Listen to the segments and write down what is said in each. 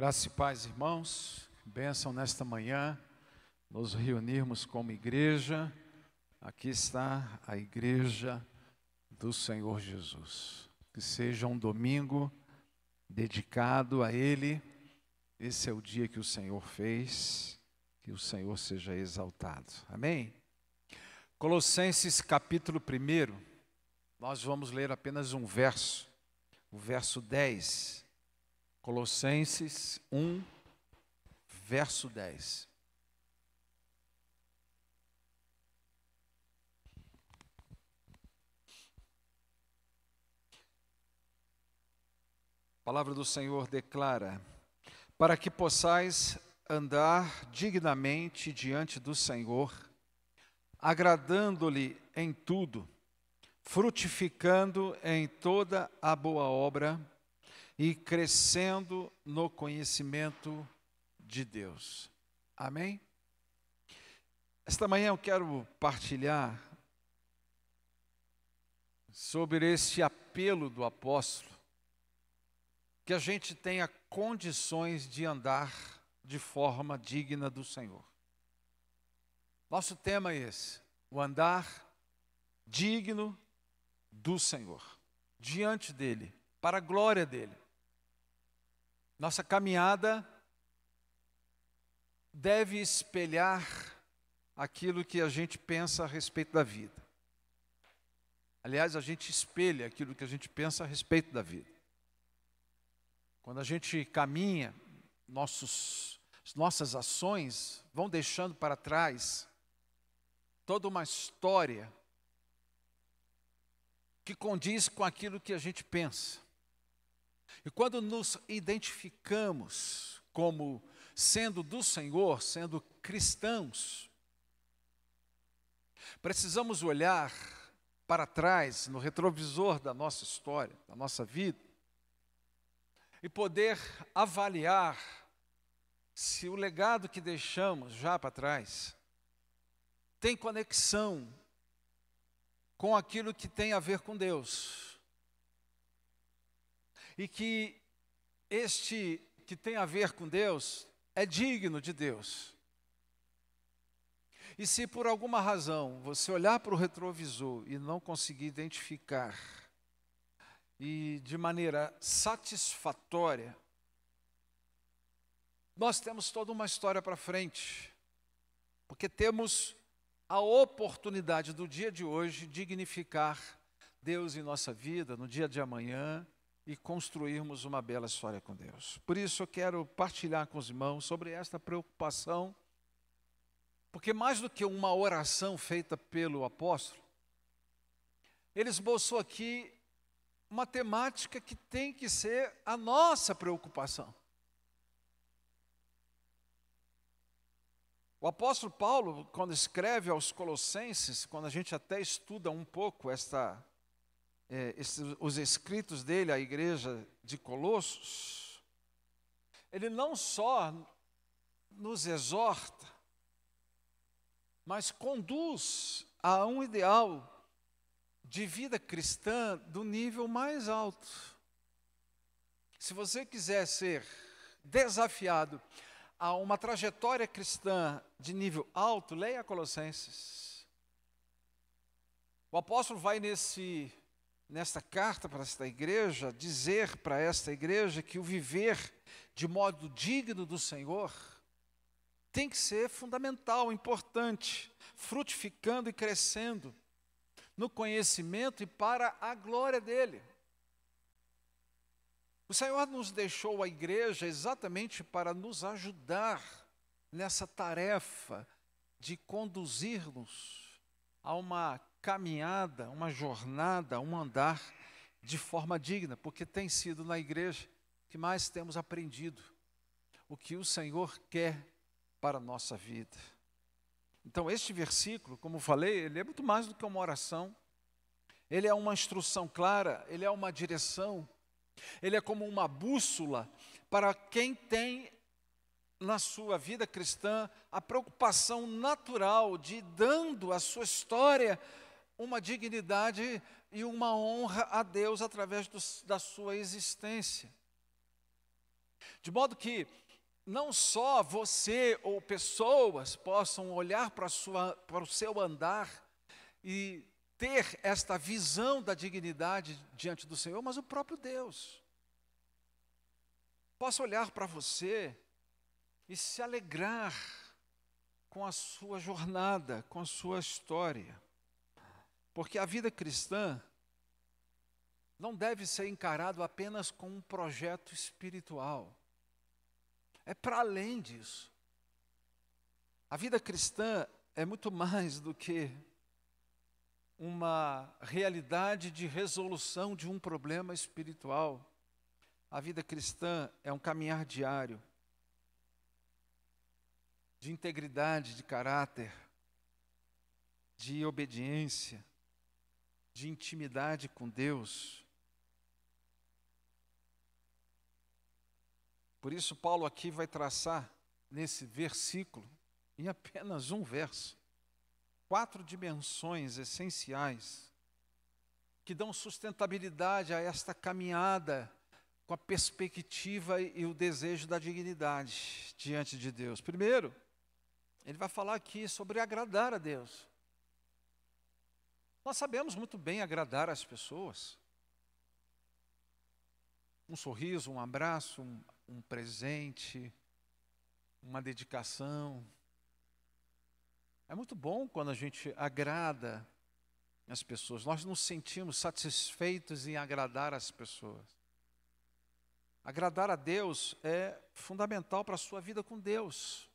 Graça e paz, irmãos, bênção nesta manhã, nos reunirmos como igreja. Aqui está a igreja do Senhor Jesus. Que seja um domingo dedicado a Ele. Esse é o dia que o Senhor fez, que o Senhor seja exaltado. Amém? Colossenses capítulo 1, nós vamos ler apenas um verso, o verso 10. Colossenses 1, verso 10. A palavra do Senhor declara: para que possais andar dignamente diante do Senhor, agradando-lhe em tudo, frutificando em toda a boa obra e crescendo no conhecimento de Deus. Amém? Esta manhã eu quero partilhar sobre esse apelo do apóstolo, que a gente tenha condições de andar de forma digna do Senhor. Nosso tema é esse, o andar digno do Senhor, diante dEle, para a glória dEle. Nossa caminhada deve espelhar aquilo que a gente pensa a respeito da vida. Aliás, a gente espelha aquilo que a gente pensa a respeito da vida. Quando a gente caminha, nossas ações vão deixando para trás toda uma história que condiz com aquilo que a gente pensa. E quando nos identificamos como sendo do Senhor, sendo cristãos, precisamos olhar para trás, no retrovisor da nossa história, da nossa vida, e poder avaliar se o legado que deixamos já para trás tem conexão com aquilo que tem a ver com Deus. E que este que tem a ver com Deus é digno de Deus. E se por alguma razão você olhar para o retrovisor e não conseguir identificar, e de maneira satisfatória, nós temos toda uma história para frente, porque temos a oportunidade do dia de hoje dignificar Deus em nossa vida, no dia de amanhã, e construirmos uma bela história com Deus. Por isso eu quero partilhar com os irmãos sobre esta preocupação, porque mais do que uma oração feita pelo apóstolo, ele esboçou aqui uma temática que tem que ser a nossa preocupação. O apóstolo Paulo, quando escreve aos Colossenses, quando a gente até estuda um pouco os escritos dele à igreja de Colossos, ele não só nos exorta, mas conduz a um ideal de vida cristã do nível mais alto. Se você quiser ser desafiado a uma trajetória cristã de nível alto, leia Colossenses. O apóstolo vai nesta carta para esta igreja, dizer para esta igreja que o viver de modo digno do Senhor tem que ser fundamental, importante, frutificando e crescendo no conhecimento e para a glória dEle. O Senhor nos deixou a igreja exatamente para nos ajudar nessa tarefa de conduzir-nos a uma caminhada, uma jornada, um andar de forma digna, porque tem sido na igreja que mais temos aprendido o que o Senhor quer para a nossa vida. Então este versículo, como falei, ele é muito mais do que uma oração, ele é uma instrução clara, ele é uma direção, ele é como uma bússola para quem tem na sua vida cristã a preocupação natural de ir dando à sua história uma dignidade e uma honra a Deus através da sua existência. De modo que não só você ou pessoas possam olhar para o seu andar e ter esta visão da dignidade diante do Senhor, mas o próprio Deus possa olhar para você e se alegrar com a sua jornada, com a sua história. Porque a vida cristã não deve ser encarado apenas como um projeto espiritual. É para além disso. A vida cristã é muito mais do que uma realidade de resolução de um problema espiritual. A vida cristã é um caminhar diário de integridade de caráter, de obediência, de intimidade com Deus. Por isso, Paulo aqui vai traçar, nesse versículo, em apenas um verso, 4 dimensões essenciais que dão sustentabilidade a esta caminhada com a perspectiva e o desejo da dignidade diante de Deus. Primeiro, ele vai falar aqui sobre agradar a Deus. Nós sabemos muito bem agradar as pessoas. Um sorriso, um abraço, um presente, uma dedicação. É muito bom quando a gente agrada as pessoas. Nós nos sentimos satisfeitos em agradar as pessoas. Agradar a Deus é fundamental para a sua vida com Deus.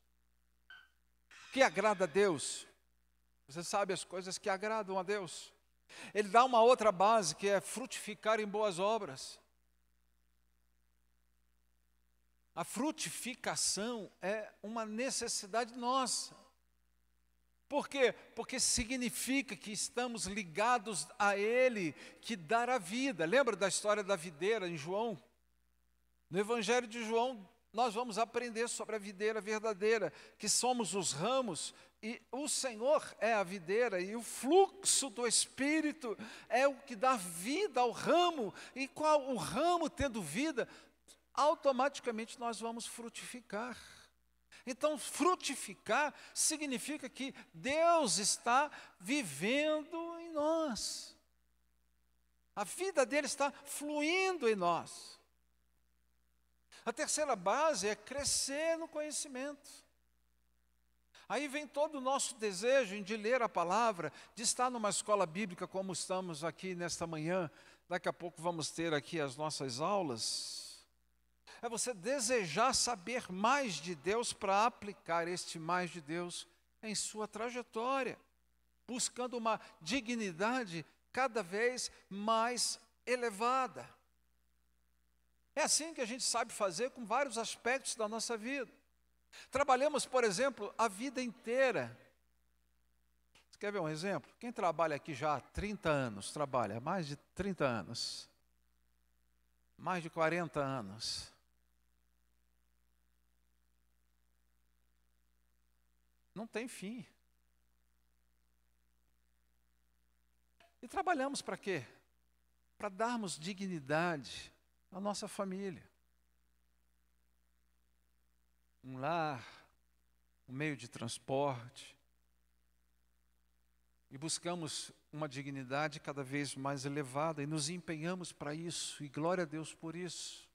O que agrada a Deus? Você sabe as coisas que agradam a Deus. Ele dá uma outra base que é frutificar em boas obras. A frutificação é uma necessidade nossa. Por quê? Porque significa que estamos ligados a Ele, que dá a vida. Lembra da história da videira em João? No Evangelho de João, nós vamos aprender sobre a videira verdadeira, que somos os ramos, e o Senhor é a videira, e o fluxo do Espírito é o que dá vida ao ramo, e qual o ramo tendo vida, automaticamente nós vamos frutificar. Então, frutificar significa que Deus está vivendo em nós. A vida dele está fluindo em nós. A terceira base é crescer no conhecimento. Aí vem todo o nosso desejo de ler a palavra, de estar numa escola bíblica como estamos aqui nesta manhã. Daqui a pouco vamos ter aqui as nossas aulas. É você desejar saber mais de Deus para aplicar este mais de Deus em sua trajetória, buscando uma dignidade cada vez mais elevada. É assim que a gente sabe fazer com vários aspectos da nossa vida. Trabalhamos, por exemplo, a vida inteira. Você quer ver um exemplo? Quem trabalha aqui já há 30 anos, trabalha há mais de 30 anos, mais de 40 anos. Não tem fim. E trabalhamos para quê? Para darmos dignidade à nossa família. Um lar, um meio de transporte. E buscamos uma dignidade cada vez mais elevada e nos empenhamos para isso. E glória a Deus por isso.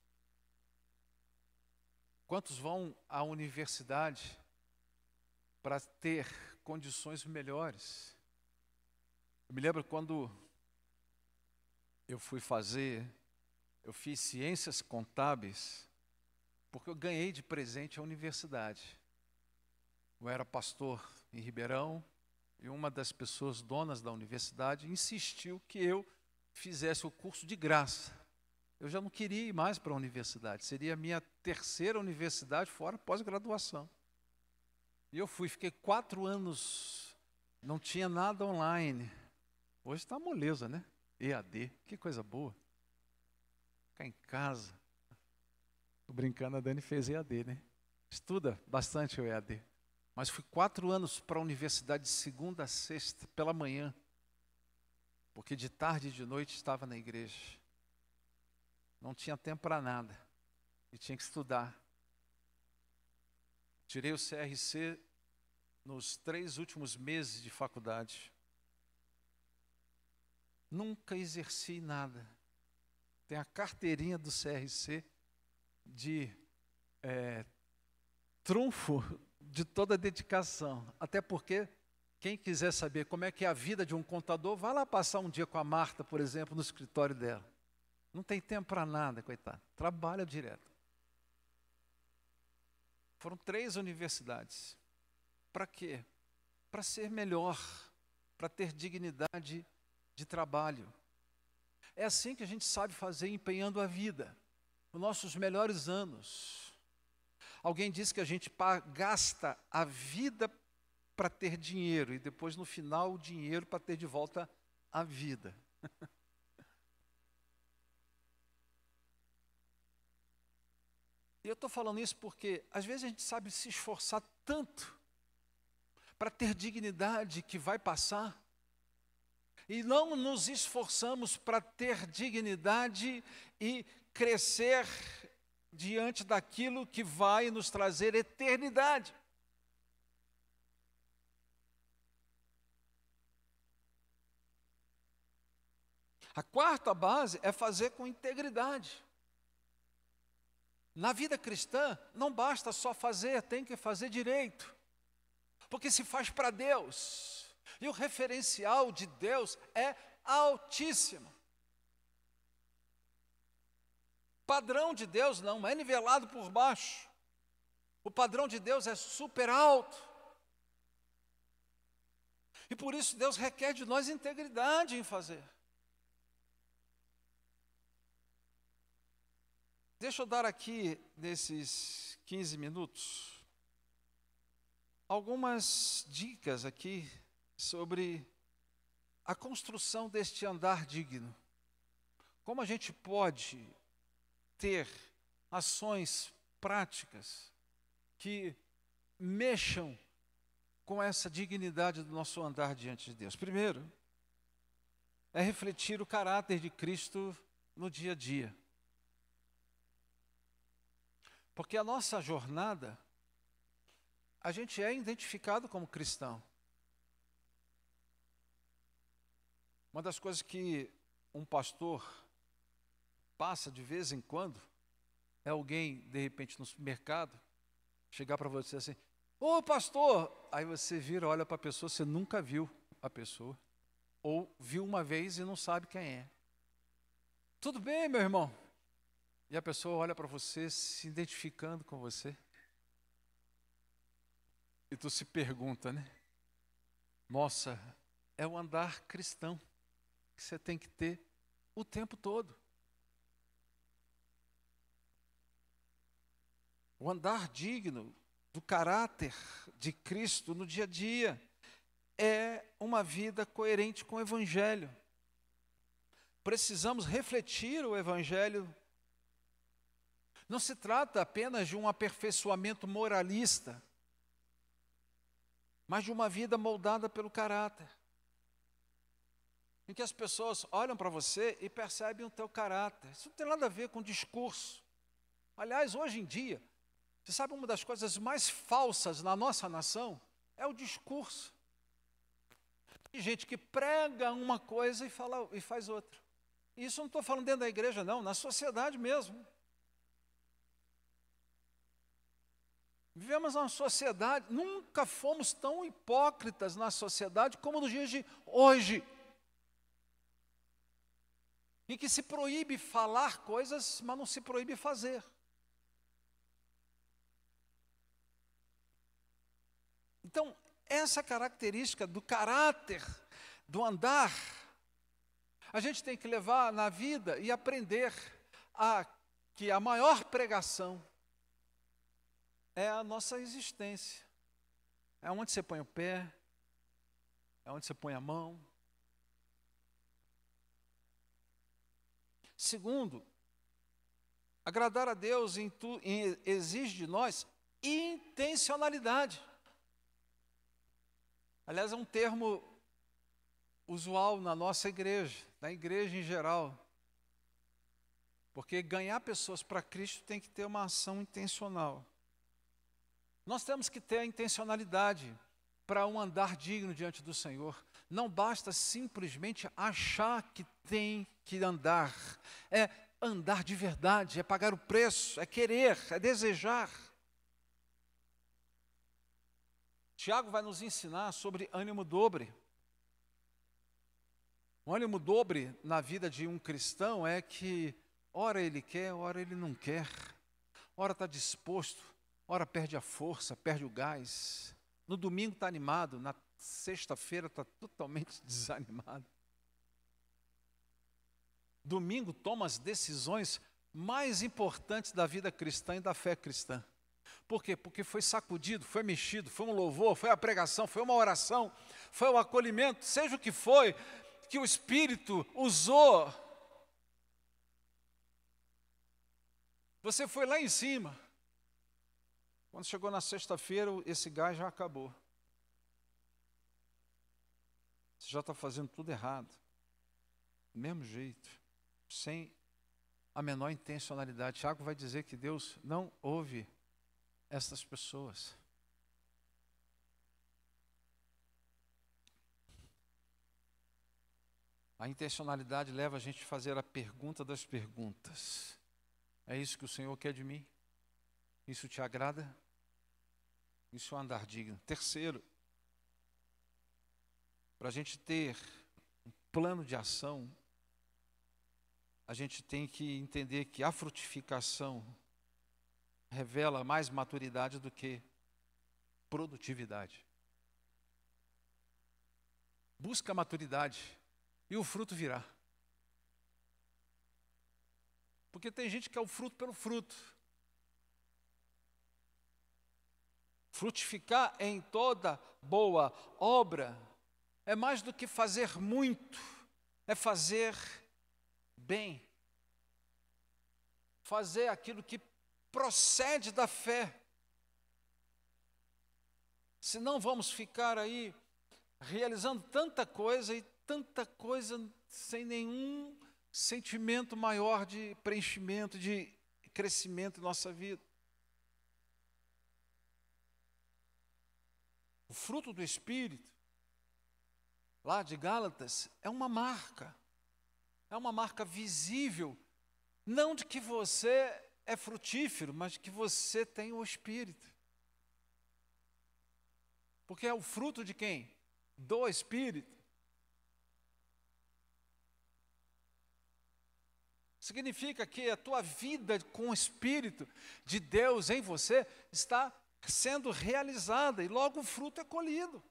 Quantos vão à universidade para ter condições melhores? Eu me lembro quando eu fiz ciências contábeis, porque eu ganhei de presente a universidade. Eu era pastor em Ribeirão e uma das pessoas donas da universidade insistiu que eu fizesse o curso de graça. Eu já não queria ir mais para a universidade, seria a minha terceira universidade fora pós-graduação. E eu fiquei 4 anos, não tinha nada online. Hoje está moleza, né? EAD, que coisa boa. Ficar em casa. Estou brincando, a Dani fez EAD, né? Estuda bastante o EAD. Mas fui 4 anos para a universidade de segunda a sexta, pela manhã. Porque de tarde e de noite estava na igreja. Não tinha tempo para nada. e tinha que estudar. Tirei o CRC nos 3 últimos meses de faculdade. Nunca exerci nada. Tem a carteirinha do CRC de trunfo de toda a dedicação. Até porque, quem quiser saber como é que é a vida de um contador, vai lá passar um dia com a Marta, por exemplo, no escritório dela. Não tem tempo para nada, coitado. Trabalha direto. Foram 3 universidades. Para quê? Para ser melhor, para ter dignidade de trabalho. É assim que a gente sabe fazer, empenhando a vida, os nossos melhores anos. Alguém disse que a gente gasta a vida para ter dinheiro e depois no final o dinheiro para ter de volta a vida. E eu estou falando isso porque às vezes a gente sabe se esforçar tanto para ter dignidade que vai passar, e não nos esforçamos para ter dignidade e crescer diante daquilo que vai nos trazer eternidade. A 4ª base é fazer com integridade. Na vida cristã, não basta só fazer, tem que fazer direito. Porque se faz para Deus. E o referencial de Deus é altíssimo. O padrão de Deus não é nivelado por baixo. O padrão de Deus é super alto. E por isso Deus requer de nós integridade em fazer. Deixa eu dar aqui, nesses 15 minutos, algumas dicas aqui sobre a construção deste andar digno. Como a gente pode ter ações práticas que mexam com essa dignidade do nosso andar diante de Deus. Primeiro, é refletir o caráter de Cristo no dia a dia. Porque a nossa jornada, a gente é identificado como cristão. Uma das coisas que um pastor passa de vez em quando, é alguém, de repente, no supermercado, chegar para você assim, ô pastor, aí você vira, olha para a pessoa, você nunca viu a pessoa, ou viu uma vez e não sabe quem é. Tudo bem, meu irmão? E a pessoa olha para você, se identificando com você. E tu se pergunta, né? Nossa, é o andar cristão que você tem que ter o tempo todo. O andar digno do caráter de Cristo no dia a dia é uma vida coerente com o Evangelho. Precisamos refletir o Evangelho. Não se trata apenas de um aperfeiçoamento moralista, mas de uma vida moldada pelo caráter. Em que as pessoas olham para você e percebem o teu caráter. Isso não tem nada a ver com discurso. Aliás, hoje em dia, você sabe, uma das coisas mais falsas na nossa nação é o discurso. Tem gente que prega uma coisa e faz outra. E isso não estou falando dentro da igreja, não, na sociedade mesmo. Vivemos uma sociedade, nunca fomos tão hipócritas na sociedade como nos dias de hoje. Em que se proíbe falar coisas, mas não se proíbe fazer. Então, essa característica do caráter, do andar, a gente tem que levar na vida e aprender que a maior pregação é a nossa existência. É onde você põe o pé, é onde você põe a mão. Segundo, agradar a Deus exige de nós intencionalidade. Aliás, é um termo usual na nossa igreja, na igreja em geral. Porque ganhar pessoas para Cristo tem que ter uma ação intencional. Nós temos que ter a intencionalidade para um andar digno diante do Senhor. Não basta simplesmente achar que tem que andar. É andar de verdade, é pagar o preço, é querer, é desejar. Tiago vai nos ensinar sobre ânimo dobre. O ânimo dobre na vida de um cristão é que ora ele quer, ora ele não quer. Ora está disposto, ora perde a força, perde o gás. No domingo está animado, na sexta-feira está totalmente desanimado. Domingo toma as decisões mais importantes da vida cristã e da fé cristã. Por quê? Porque foi sacudido, foi mexido, foi um louvor, foi a pregação, foi uma oração, foi o acolhimento, seja o que foi, que o Espírito usou. Você foi lá em cima. Quando chegou na sexta-feira, esse gás já acabou. Você já está fazendo tudo errado. Do mesmo jeito, sem a menor intencionalidade. Tiago vai dizer que Deus não ouve essas pessoas. A intencionalidade leva a gente a fazer a pergunta das perguntas. É isso que o Senhor quer de mim? Isso te agrada? Isso é um andar digno. Terceiro, para a gente ter um plano de ação, a gente tem que entender que a frutificação revela mais maturidade do que produtividade. Busca a maturidade e o fruto virá. Porque tem gente que quer o fruto pelo fruto. Frutificar em toda boa obra é mais do que fazer muito, é fazer bem. Fazer aquilo que procede da fé. Senão vamos ficar aí realizando tanta coisa sem nenhum sentimento maior de preenchimento, de crescimento em nossa vida. O fruto do Espírito, lá de Gálatas, é uma marca visível, não de que você é frutífero, mas de que você tem o Espírito. Porque é o fruto de quem? Do Espírito. Significa que a tua vida com o Espírito de Deus em você está sendo realizada e logo o fruto é colhido.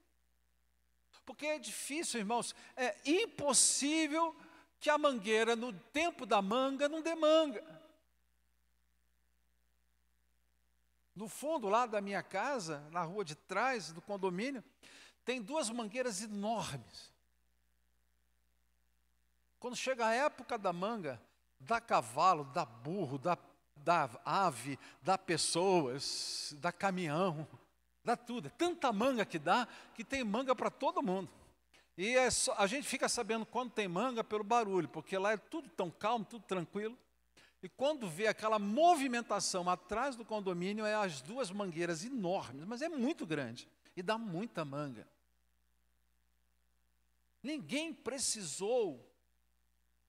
Porque é difícil, irmãos, é impossível que a mangueira no tempo da manga não dê manga. No fundo lá da minha casa, na rua de trás do condomínio, tem duas mangueiras enormes. Quando chega a época da manga, dá cavalo, dá burro, dá ave, dá pessoas, dá caminhão, dá tudo. É tanta manga que dá, que tem manga para todo mundo. E a gente fica sabendo quando tem manga pelo barulho, porque lá é tudo tão calmo, tudo tranquilo. E quando vê aquela movimentação atrás do condomínio, é as duas mangueiras enormes, mas é muito grande e dá muita manga. Ninguém precisou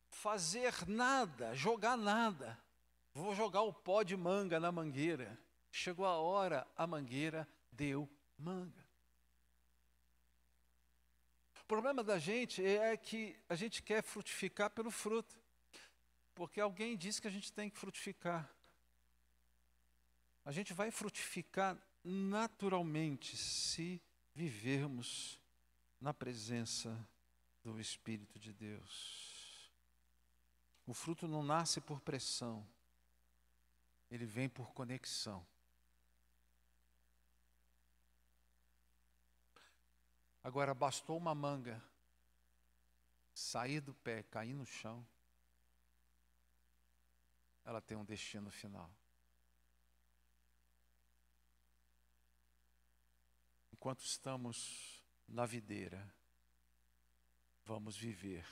fazer nada, jogar nada. Vou jogar o pó de manga na mangueira. Chegou a hora, a mangueira deu manga. O problema da gente é que a gente quer frutificar pelo fruto. Porque alguém disse que a gente tem que frutificar. A gente vai frutificar naturalmente se vivermos na presença do Espírito de Deus. O fruto não nasce por pressão, ele vem por conexão. Agora, bastou uma manga sair do pé, cair no chão, ela tem um destino final. Enquanto estamos na videira, vamos viver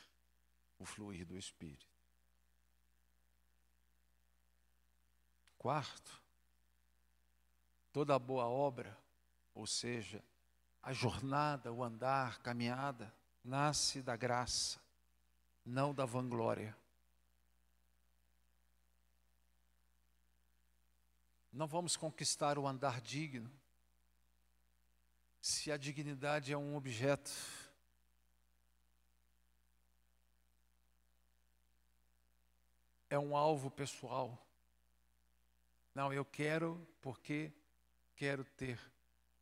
o fluir do Espírito. Quarto, toda boa obra, ou seja, a jornada, o andar, caminhada, nasce da graça, não da vanglória. Não vamos conquistar o andar digno se a dignidade é um objeto. É um alvo pessoal. Não, eu quero porque quero ter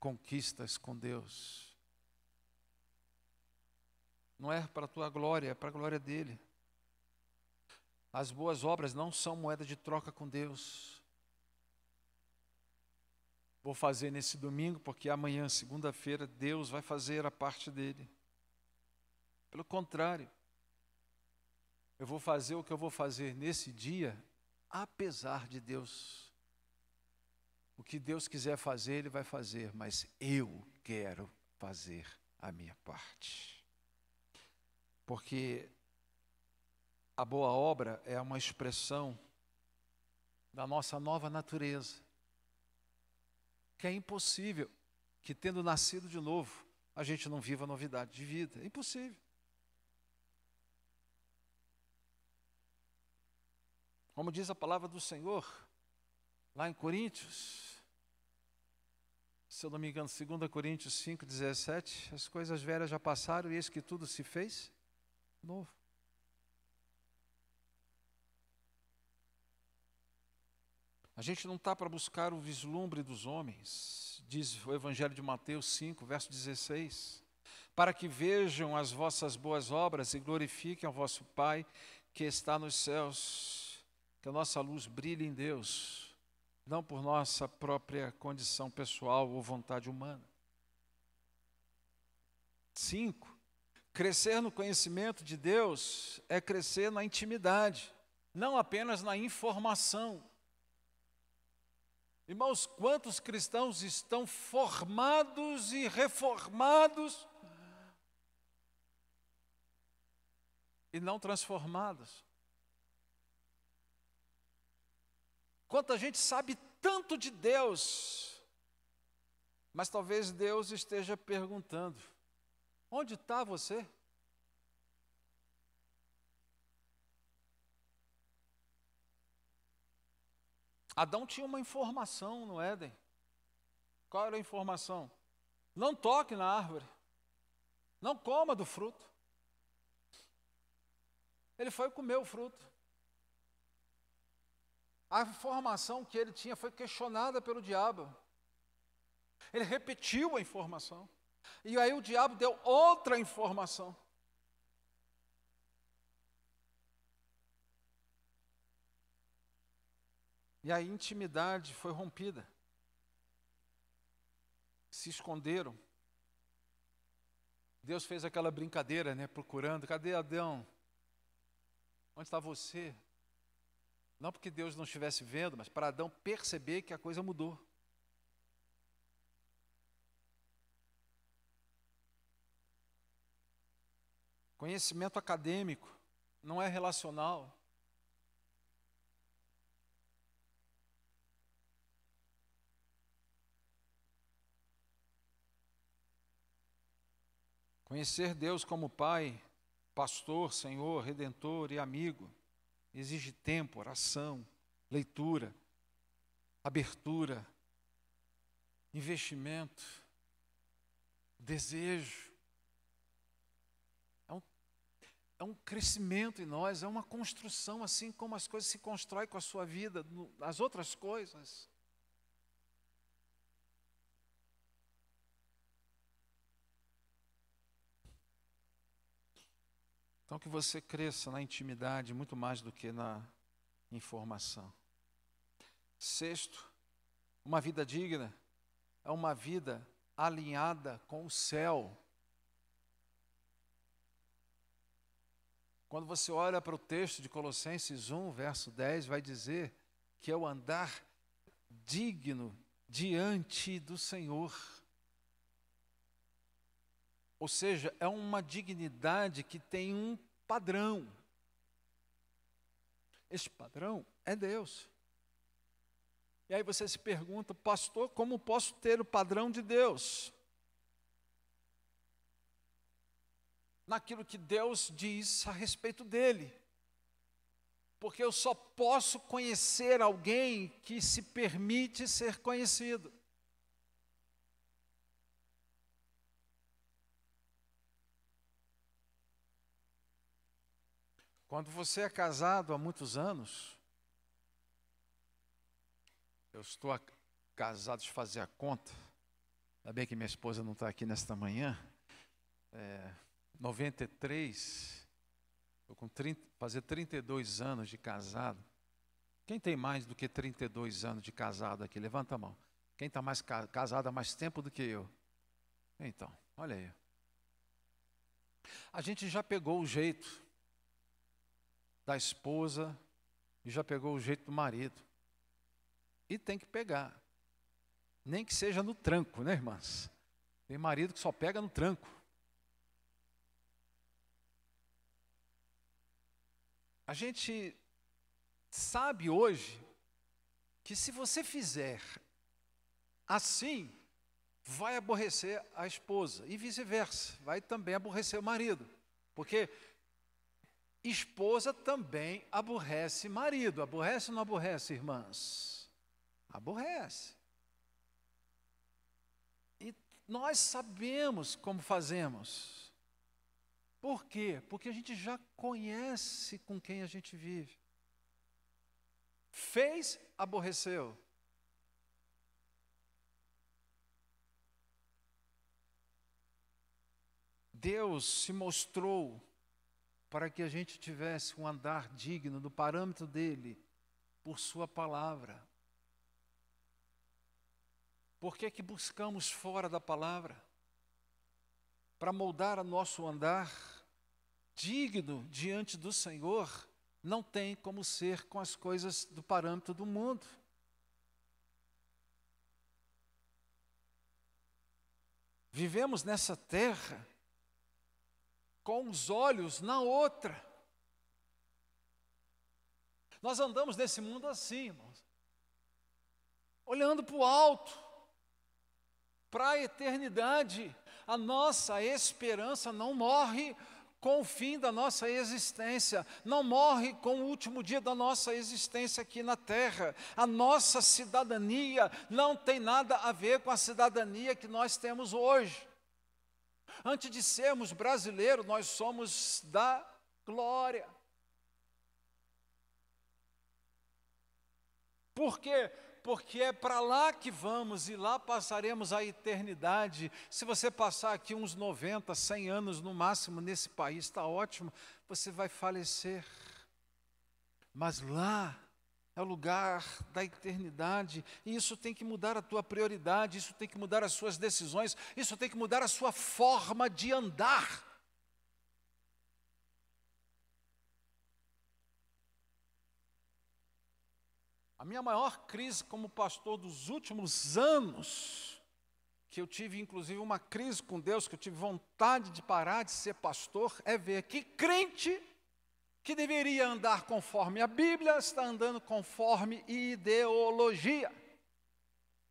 conquistas com Deus. Não é para a tua glória, é para a glória dele. As boas obras não são moeda de troca com Deus. Vou fazer nesse domingo, porque amanhã, segunda-feira, Deus vai fazer a parte dele. Pelo contrário, eu vou fazer o que eu vou fazer nesse dia, apesar de Deus. O que Deus quiser fazer, Ele vai fazer, mas eu quero fazer a minha parte. Porque a boa obra é uma expressão da nossa nova natureza. Que é impossível que, tendo nascido de novo, a gente não viva novidade de vida. É impossível. Como diz a palavra do Senhor, lá em Coríntios, se eu não me engano, 2 Coríntios 5,17, as coisas velhas já passaram e eis que tudo se fez novo. A gente não está para buscar o vislumbre dos homens, diz o Evangelho de Mateus 5, verso 16, para que vejam as vossas boas obras e glorifiquem ao vosso Pai que está nos céus, que a nossa luz brilhe em Deus, não por nossa própria condição pessoal ou vontade humana. 5, crescer no conhecimento de Deus é crescer na intimidade, não apenas na informação. Irmãos, quantos cristãos estão formados e reformados e não transformados? Quanta gente sabe tanto de Deus, mas talvez Deus esteja perguntando: onde está você? Adão tinha uma informação no Éden. Qual era a informação? Não toque na árvore. Não coma do fruto. Ele foi comer o fruto. A informação que ele tinha foi questionada pelo diabo. Ele repetiu a informação. E aí o diabo deu outra informação. E a intimidade foi rompida. Se esconderam. Deus fez aquela brincadeira, né? Procurando. Cadê Adão? Onde está você? Não porque Deus não estivesse vendo, mas para Adão perceber que a coisa mudou. Conhecimento acadêmico não é relacional. Conhecer Deus como Pai, Pastor, Senhor, Redentor e amigo exige tempo, oração, leitura, abertura, investimento, desejo. É um crescimento em nós, é uma construção, assim como as coisas se constroem com a sua vida, as outras coisas. Então, que você cresça na intimidade muito mais do que na informação. 6, uma vida digna é uma vida alinhada com o céu. Quando você olha para o texto de Colossenses 1, verso 10, vai dizer que é o andar digno diante do Senhor. Ou seja, é uma dignidade que tem um padrão. Este padrão é Deus. E aí você se pergunta, pastor, como posso ter o padrão de Deus? Naquilo que Deus diz a respeito dele. Porque eu só posso conhecer alguém que se permite ser conhecido. Quando você é casado há muitos anos, eu estou casado, deixa eu fazer a conta, ainda bem que minha esposa não está aqui nesta manhã, 93, estou com fazer 32 anos de casado. Quem tem mais do que 32 anos de casado aqui? Levanta a mão. Quem está mais casado há mais tempo do que eu? Então, olha aí. A gente já pegou o jeito da esposa e já pegou o jeito do marido. E tem que pegar. Nem que seja no tranco, né, irmãs? Tem marido que só pega no tranco. A gente sabe hoje que se você fizer assim, vai aborrecer a esposa e vice-versa, vai também aborrecer o marido, porque esposa também aborrece marido. Aborrece ou não aborrece, irmãs? Aborrece. E nós sabemos como fazemos. Por quê? Porque a gente já conhece com quem a gente vive. Fez, aborreceu. Deus se mostrou para que a gente tivesse um andar digno do parâmetro dele, por sua palavra. Por que que buscamos fora da palavra? Para moldar o nosso andar digno diante do Senhor, não tem como ser com as coisas do parâmetro do mundo. Vivemos nessa terra com os olhos na outra. Nós andamos nesse mundo assim, irmãos, olhando para o alto, para a eternidade. A nossa esperança não morre com o fim da nossa existência, não morre com o último dia da nossa existência aqui na terra. A nossa cidadania não tem nada a ver com a cidadania que nós temos hoje. Antes de sermos brasileiros, nós somos da glória. Por quê? Porque é para lá que vamos e lá passaremos a eternidade. Se você passar aqui uns 90, 100 anos no máximo nesse país, está ótimo, você vai falecer. Mas lá é o lugar da eternidade, e isso tem que mudar a tua prioridade, isso tem que mudar as suas decisões, isso tem que mudar a sua forma de andar. A minha maior crise como pastor dos últimos anos, que eu tive inclusive uma crise com Deus, que eu tive vontade de parar de ser pastor, é ver que crente que deveria andar conforme a Bíblia está andando conforme ideologia.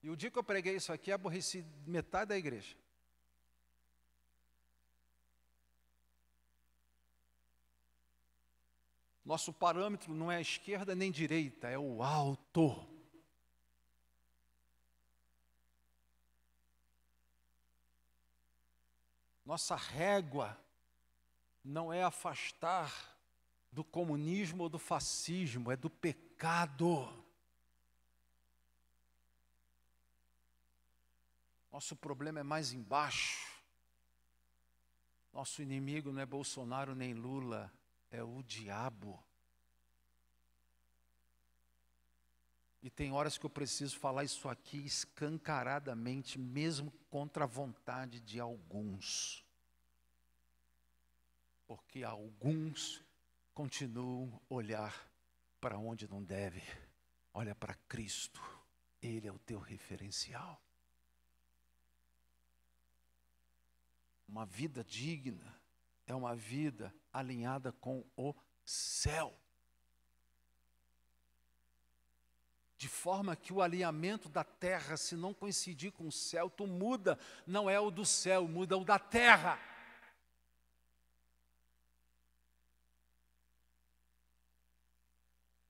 E o dia que eu preguei isso aqui, aborreci metade da igreja. Nosso parâmetro não é a esquerda nem direita, é o alto. Nossa régua não é afastar do comunismo ou do fascismo, é do pecado. Nosso problema é mais embaixo. Nosso inimigo não é Bolsonaro nem Lula, é o diabo. E tem horas que eu preciso falar isso aqui escancaradamente, mesmo contra a vontade de alguns. Porque alguns continuam a olhar para onde não deve. Olha para Cristo, Ele é o teu referencial. Uma vida digna é uma vida alinhada com o céu. De forma que o alinhamento da terra, se não coincidir com o céu, tu muda. Não é o do céu, muda o da terra.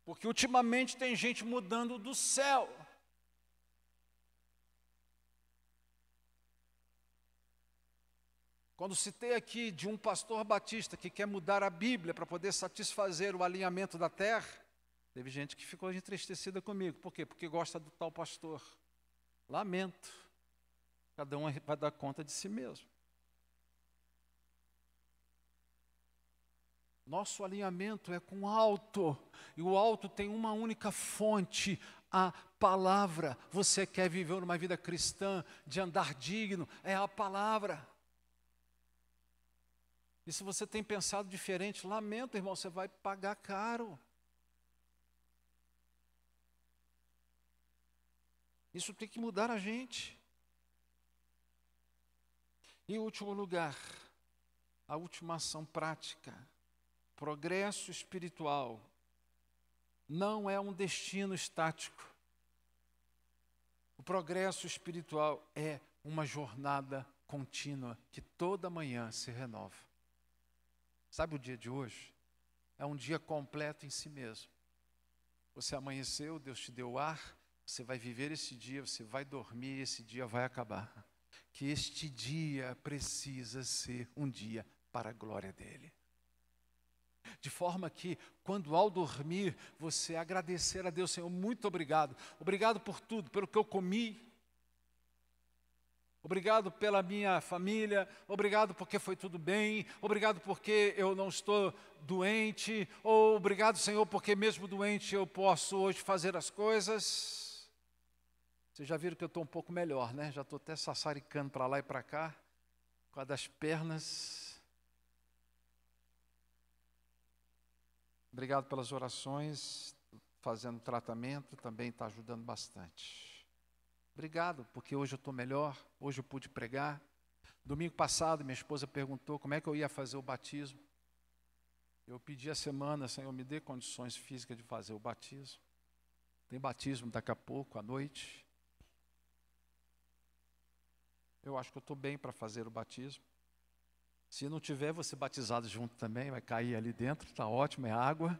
Porque ultimamente tem gente mudando do céu. Quando citei aqui de um pastor batista que quer mudar a Bíblia para poder satisfazer o alinhamento da terra, teve gente que ficou entristecida comigo. Por quê? Porque gosta do tal pastor. Lamento. Cada um vai dar conta de si mesmo. Nosso alinhamento é com o alto. E o alto tem uma única fonte, a palavra. Você quer viver uma vida cristã, de andar digno, é a palavra. E se você tem pensado diferente, lamento, irmão, você vai pagar caro. Isso tem que mudar a gente. E em último lugar, a última ação prática. Progresso espiritual não é um destino estático. O progresso espiritual é uma jornada contínua que toda manhã se renova. Sabe o dia de hoje? É um dia completo em si mesmo. Você amanheceu, Deus te deu ar, você vai viver esse dia, você vai dormir, esse dia vai acabar. Que este dia precisa ser um dia para a glória dele. De forma que, quando ao dormir, você agradecer a Deus, Senhor, muito obrigado. Obrigado por tudo, pelo que eu comi. Obrigado pela minha família, obrigado porque foi tudo bem, obrigado porque eu não estou doente, ou obrigado, Senhor, porque mesmo doente eu posso hoje fazer as coisas. Vocês já viram que eu estou um pouco melhor, né? Já estou até sassaricando para lá e para cá, com a das pernas. Obrigado pelas orações, fazendo tratamento, também está ajudando bastante. Obrigado, porque hoje eu estou melhor, hoje eu pude pregar. Domingo passado, minha esposa perguntou como é que eu ia fazer o batismo. Eu pedi a semana, Senhor, me dê condições físicas de fazer o batismo. Tem batismo daqui a pouco, à noite. Eu acho que eu estou bem para fazer o batismo. Se não tiver, vou ser batizado junto também, vai cair ali dentro, está ótimo, é água.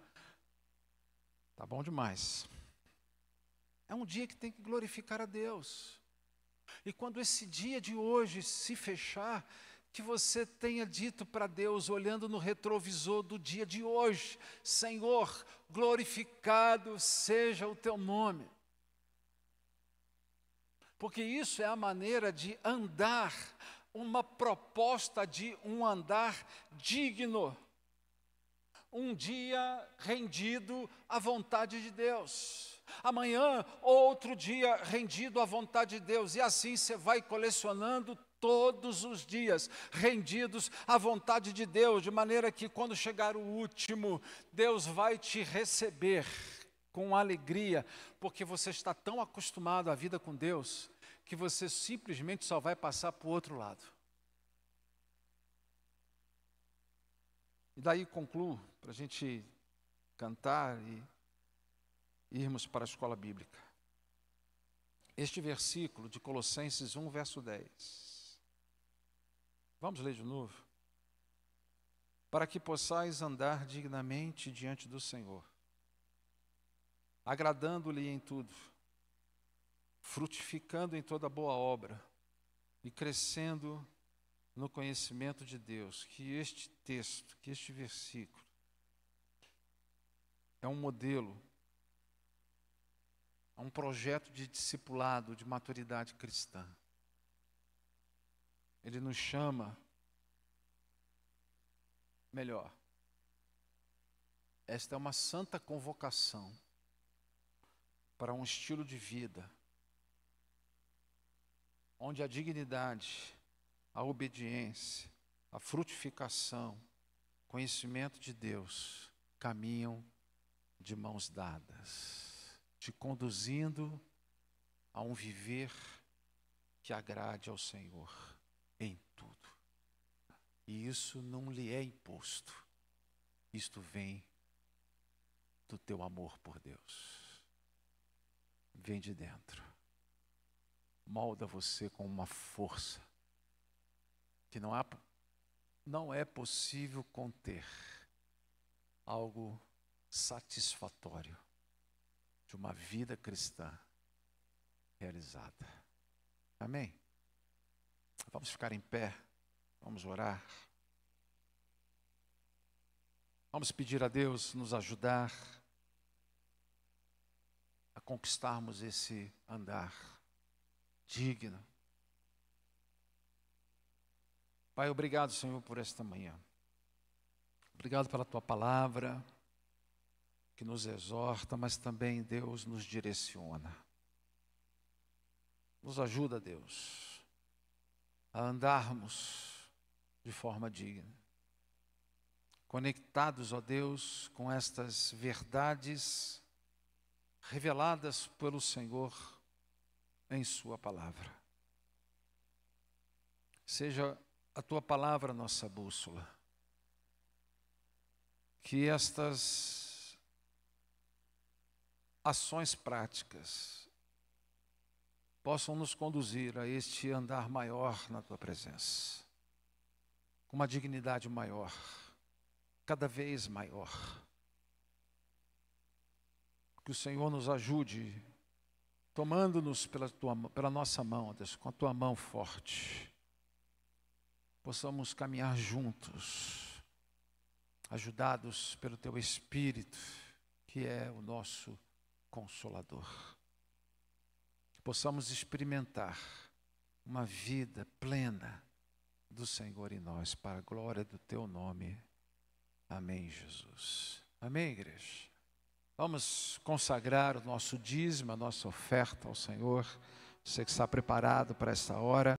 Está bom demais. É um dia que tem que glorificar a Deus. E quando esse dia de hoje se fechar, que você tenha dito para Deus, olhando no retrovisor do dia de hoje: Senhor, glorificado seja o teu nome. Porque isso é a maneira de andar, uma proposta de um andar digno. Um dia rendido à vontade de Deus. Amanhã, outro dia rendido à vontade de Deus. E assim você vai colecionando todos os dias rendidos à vontade de Deus, de maneira que quando chegar o último, Deus vai te receber com alegria, porque você está tão acostumado à vida com Deus, que você simplesmente só vai passar para o outro lado. E daí concluo, para a gente cantar e irmos para a escola bíblica. Este versículo de Colossenses 1, verso 10. Vamos ler de novo? Para que possais andar dignamente diante do Senhor, agradando-lhe em tudo, frutificando em toda boa obra e crescendo no conhecimento de Deus. Que este texto, que este versículo é um modelo, é um projeto de discipulado, de maturidade cristã. Ele nos chama, melhor, esta é uma santa convocação para um estilo de vida onde a dignidade, a obediência, a frutificação, conhecimento de Deus caminham de mãos dadas, te conduzindo a um viver que agrade ao Senhor em tudo. E isso não lhe é imposto, isto vem do teu amor por Deus. vem de dentro. Molda você com uma força que não é possível conter. Algo satisfatório de uma vida cristã realizada. Amém? Vamos ficar em pé, vamos orar. Vamos pedir a Deus nos ajudar a conquistarmos esse andar digno. Pai, obrigado, Senhor, por esta manhã. Obrigado pela Tua palavra, que nos exorta, mas também, Deus, nos direciona. Nos ajuda, Deus, a andarmos de forma digna. Conectados, ó Deus, com estas verdades reveladas pelo Senhor em Sua palavra. Seja a Tua palavra nossa bússola. Que estas ações práticas possam nos conduzir a este andar maior na Tua presença, com uma dignidade maior, cada vez maior. Que o Senhor nos ajude, tomando-nos pela nossa mão, Deus, com a Tua mão forte, possamos caminhar juntos, ajudados pelo Teu Espírito, que é o nosso Consolador. Que possamos experimentar uma vida plena do Senhor em nós, para a glória do Teu nome. Amém, Jesus. Amém, igreja? Vamos consagrar o nosso dízimo, a nossa oferta ao Senhor. Você que está preparado para essa hora.